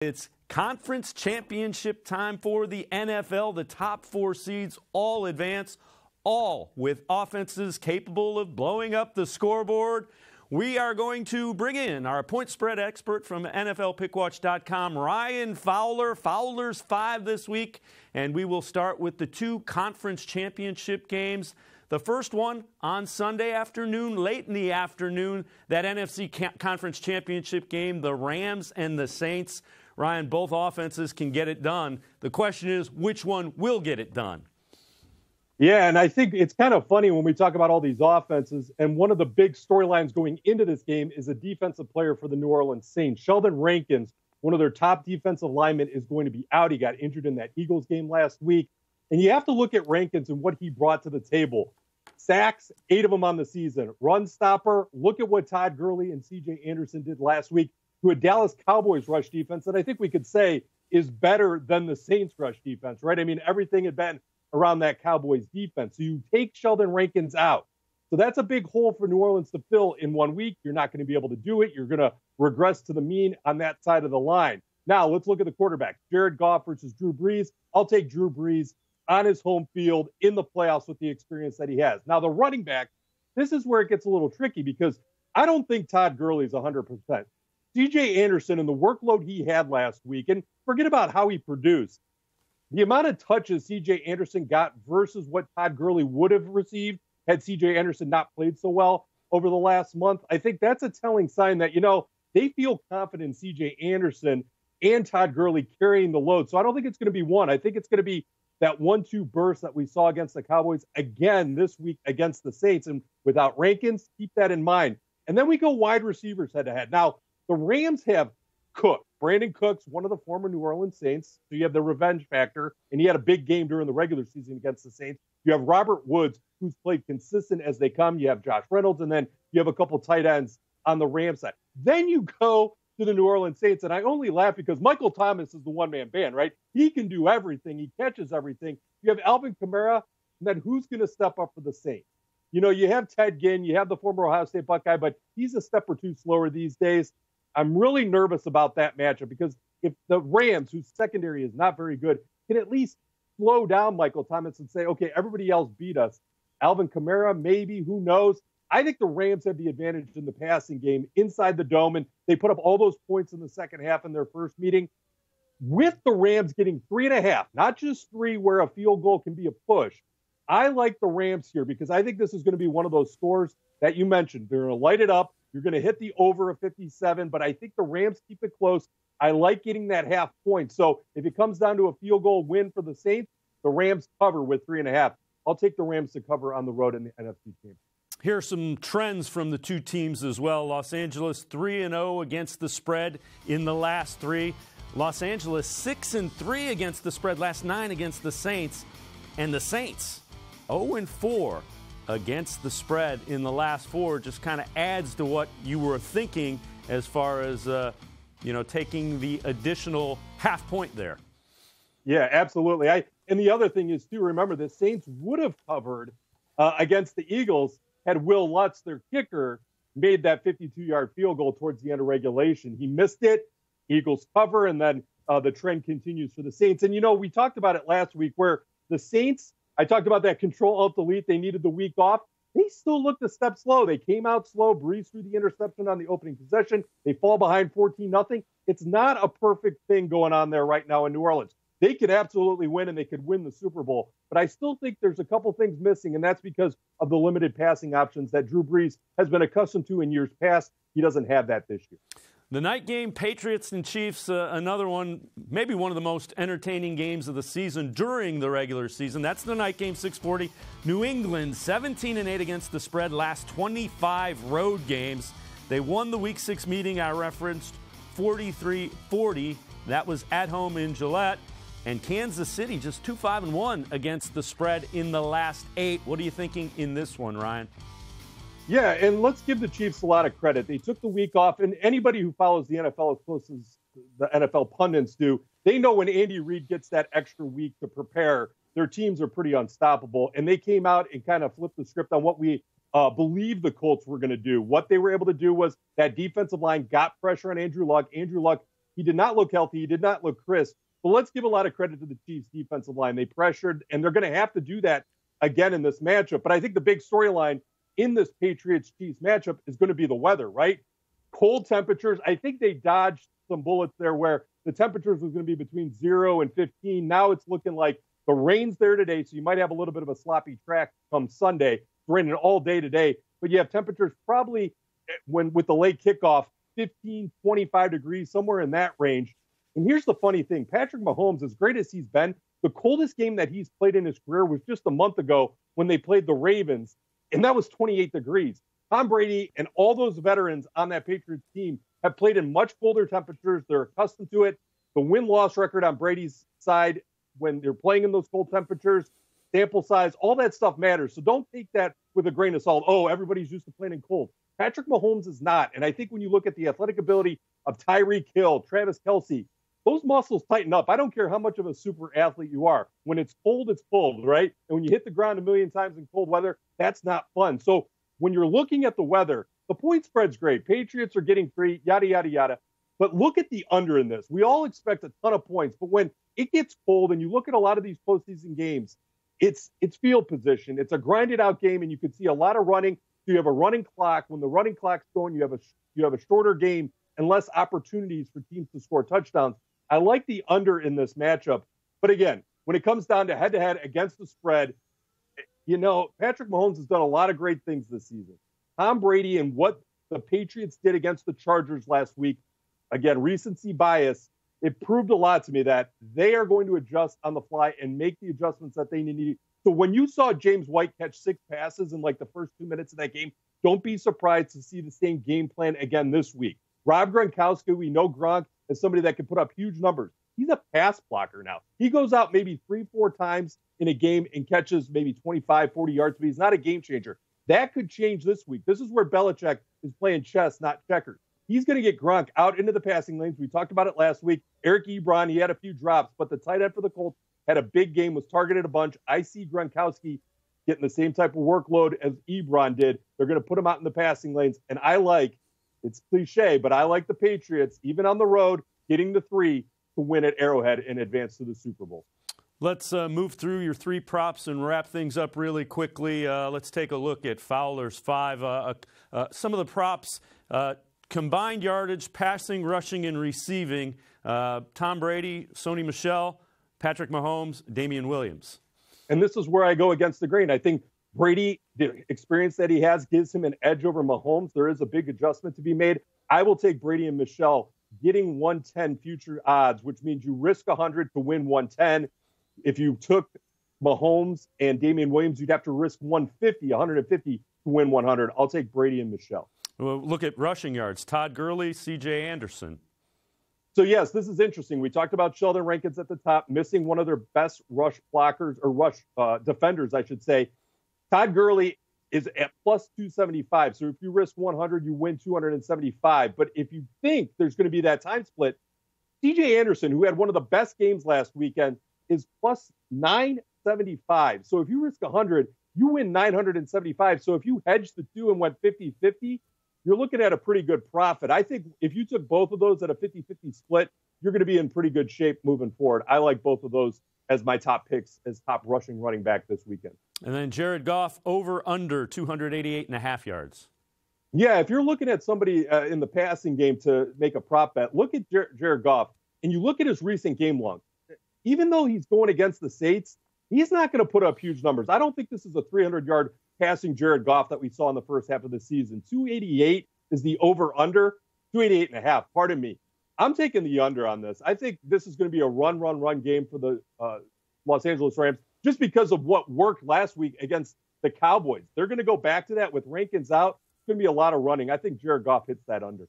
It's conference championship time for the NFL. The top 4 seeds all advance, all with offenses capable of blowing up the scoreboard. We are going to bring in our point spread expert from NFLPickWatch.com, Ryan Fowler. Fowler's 5 this week, and we will start with the 2 conference championship games. The first one on Sunday afternoon, late in the afternoon, that NFC Conference Championship game, the Rams and the Saints. Ryan, both offenses can get it done. The question is, which one will get it done? Yeah, and I think it's kind of funny when we talk about all these offenses, and one of the big storylines going into this game is a defensive player for the New Orleans Saints. Sheldon Rankins, one of their top defensive linemen, is going to be out. He got injured in that Eagles game last week. And you have to look at Rankins and what he brought to the table. Sacks, 8 of them on the season. Run stopper, look at what Todd Gurley and C.J. Anderson did last week to a Dallas Cowboys rush defense that I think we could say is better than the Saints rush defense, right? I mean, everything had been around that Cowboys defense. So you take Sheldon Rankins out. So that's a big hole for New Orleans to fill in 1 week. You're not going to be able to do it. You're going to regress to the mean on that side of the line. Now, let's look at the quarterback. Jared Goff versus Drew Brees. I'll take Drew Brees on his home field in the playoffs with the experience that he has. Now, the running back, this is where it gets a little tricky because I don't think Todd Gurley is 100%. C.J. Anderson and the workload he had last week, and forget about how he produced. The amount of touches C.J. Anderson got versus what Todd Gurley would have received had C.J. Anderson not played so well over the last month, I think that's a telling sign that, they feel confident in C.J. Anderson and Todd Gurley carrying the load. So I don't think it's going to be one. I think it's going to be that 1-2 burst that we saw against the Cowboys again this week against the Saints. And without Rankins, keep that in mind. And then we go wide receivers head-to-head. Now, the Rams have Cook. Brandon Cooks, one of the former New Orleans Saints. So you have the revenge factor, and he had a big game during the regular season against the Saints. You have Robert Woods, who's played consistent as they come. You have Josh Reynolds, and then you have a couple tight ends on the Rams side. Then you go to the New Orleans Saints, and I only laugh because Michael Thomas is the one-man band, right? He can do everything. He catches everything. You have Alvin Kamara, and then who's going to step up for the Saints? You have Ted Ginn, you have the former Ohio State Buckeye, but he's a step or two slower these days. I'm really nervous about that matchup because if the Rams, whose secondary is not very good, can at least slow down Michael Thomas and say, okay, everybody else beat us. Alvin Kamara, maybe, who knows? I think the Rams have the advantage in the passing game inside the dome, and they put up all those points in the second half in their first meeting. With the Rams getting 3.5, not just 3 where a field goal can be a push, I like the Rams here because I think this is going to be one of those scores that you mentioned. They're going to light it up. You're going to hit the over of 57, but I think the Rams keep it close. I like getting that half point. So if it comes down to a field goal win for the Saints, the Rams cover with 3.5. I'll take the Rams to cover on the road in the NFC game. Here are some trends from the 2 teams as well. Los Angeles 3-0 against the spread in the last 3. Los Angeles 6-3 against the spread, last 9 against the Saints. And the Saints 0-4 against the spread in the last 4. Just kind of adds to what you were thinking as far as, taking the additional half point there. Yeah, absolutely. And the other thing is, too, remember, the Saints would have covered against the Eagles had Will Lutz, their kicker, made that 52-yard field goal towards the end of regulation. He missed it. Eagles cover, and then the trend continues for the Saints. And, we talked about it last week where the Saints, I talked about that control-alt-delete. They needed the week off. They still looked a step slow. They came out slow, breezed through the interception on the opening possession. They fall behind 14-0. It's not a perfect thing going on there right now in New Orleans. They could absolutely win, and they could win the Super Bowl. But I still think there's a couple things missing, and that's because of the limited passing options that Drew Brees has been accustomed to in years past. He doesn't have that this year. The night game, Patriots and Chiefs, another one, maybe one of the most entertaining games of the season during the regular season. That's the night game, 6:40. New England, 17-8 against the spread, last 25 road games. They won the Week 6 meeting I referenced, 43-40. That was at home in Gillette. And Kansas City just 2-5-1 against the spread in the last 8. What are you thinking in this one, Ryan? Yeah, and let's give the Chiefs a lot of credit. They took the week off, and anybody who follows the NFL as close as the NFL pundits do, they know when Andy Reid gets that extra week to prepare, their teams are pretty unstoppable. And they came out and kind of flipped the script on what we believed the Colts were going to do. What they were able to do was that defensive line got pressure on Andrew Luck. Andrew Luck He did not look healthy. He did not look crisp. But let's give a lot of credit to the Chiefs defensive line. They pressured, and they're going to have to do that again in this matchup. But I think the big storyline in this Patriots-Chiefs matchup is going to be the weather, right? Cold temperatures. I think they dodged some bullets there where the temperatures was going to be between 0 and 15. Now it's looking like the rain's there today, so you might have a little bit of a sloppy track come Sunday. It's raining all day today, but you have temperatures probably with the late kickoff, 15, 25 degrees, somewhere in that range. And here's the funny thing. Patrick Mahomes, as great as he's been, the coldest game that he's played in his career was just a month ago when they played the Ravens, and that was 28 degrees. Tom Brady and all those veterans on that Patriots team have played in much colder temperatures. They're accustomed to it. The win-loss record on Brady's side when they're playing in those cold temperatures, sample size, all that stuff matters. So don't take that with a grain of salt. Oh, everybody's used to playing in cold. Patrick Mahomes is not. And I think when you look at the athletic ability of Tyreek Hill, Travis Kelce, those muscles tighten up. I don't care how much of a super athlete you are. When it's cold, it's cold, right? And when you hit the ground a million times in cold weather, that's not fun. So when you're looking at the weather, the point spread's great. Patriots are getting 3, yada, yada, yada. But look at the under in this. We all expect a ton of points, but when it gets cold and you look at a lot of these postseason games, it's field position. It's a grinded out game, and you can see a lot of running. So you have a running clock. When the running clock's going, you have a shorter game and less opportunities for teams to score touchdowns. I like the under in this matchup. But again, when it comes down to head-to-head against the spread, you know, Patrick Mahomes has done a lot of great things this season. Tom Brady and what the Patriots did against the Chargers last week, again, recency bias, it proved a lot to me that they are going to adjust on the fly and make the adjustments that they need. So when you saw James White catch 6 passes in like the first 2 minutes of that game, don't be surprised to see the same game plan again this week. Rob Gronkowski, we know Gronk as somebody that can put up huge numbers. He's a pass blocker now. He goes out maybe 3-4 times in a game and catches maybe 25, 40 yards, but he's not a game changer. That could change this week. This is where Belichick is playing chess, not checkers. He's going to get Gronk out into the passing lanes. We talked about it last week. Eric Ebron, he had a few drops, but the tight end for the Colts had a big game, was targeted a bunch. I see Gronkowski getting the same type of workload as Ebron did. They're going to put him out in the passing lanes, and I like, it's cliche, but I like the Patriots, even on the road, getting the 3 to win at Arrowhead and advance to the Super Bowl. Let's move through your 3 props and wrap things up really quickly. Let's take a look at Fowler's 5. Some of the props, combined yardage, passing, rushing, and receiving. Tom Brady, Sony Michel, Patrick Mahomes, Damian Williams. And this is where I go against the grain. I think Brady, the experience that he has, gives him an edge over Mahomes. There is a big adjustment to be made. I will take Brady and Michel getting 110 future odds, which means you risk 100 to win 110. If you took Mahomes and Damian Williams, you'd have to risk 150 to win 100. I'll take Brady and Michel. Well, look at rushing yards. Todd Gurley, C.J. Anderson. So, yes, this is interesting. We talked about Sheldon Rankins at the top, missing one of their best rush blockers or rush defenders, I should say. Todd Gurley is at plus 275. So if you risk 100, you win 275. But if you think there's going to be that time split, C.J. Anderson, who had one of the best games last weekend, is plus 975. So if you risk 100, you win 975. So if you hedged the 2 and went 50-50, you're looking at a pretty good profit. I think if you took both of those at a 50-50 split, you're going to be in pretty good shape moving forward. I like both of those as my top picks as top rushing running back this weekend. And then Jared Goff, over under 288.5 yards. Yeah, if you're looking at somebody in the passing game to make a prop bet, look at Jared Goff, and you look at his recent game long. Even though he's going against the Saints, he's not going to put up huge numbers. I don't think this is a 300-yard passing Jared Goff that we saw in the first half of the season. 288 is the over-under, 288.5, pardon me. I'm taking the under on this. I think this is going to be a run game for the Los Angeles Rams just because of what worked last week against the Cowboys. They're going to go back to that with Rankins out. It's going to be a lot of running. I think Jared Goff hits that under.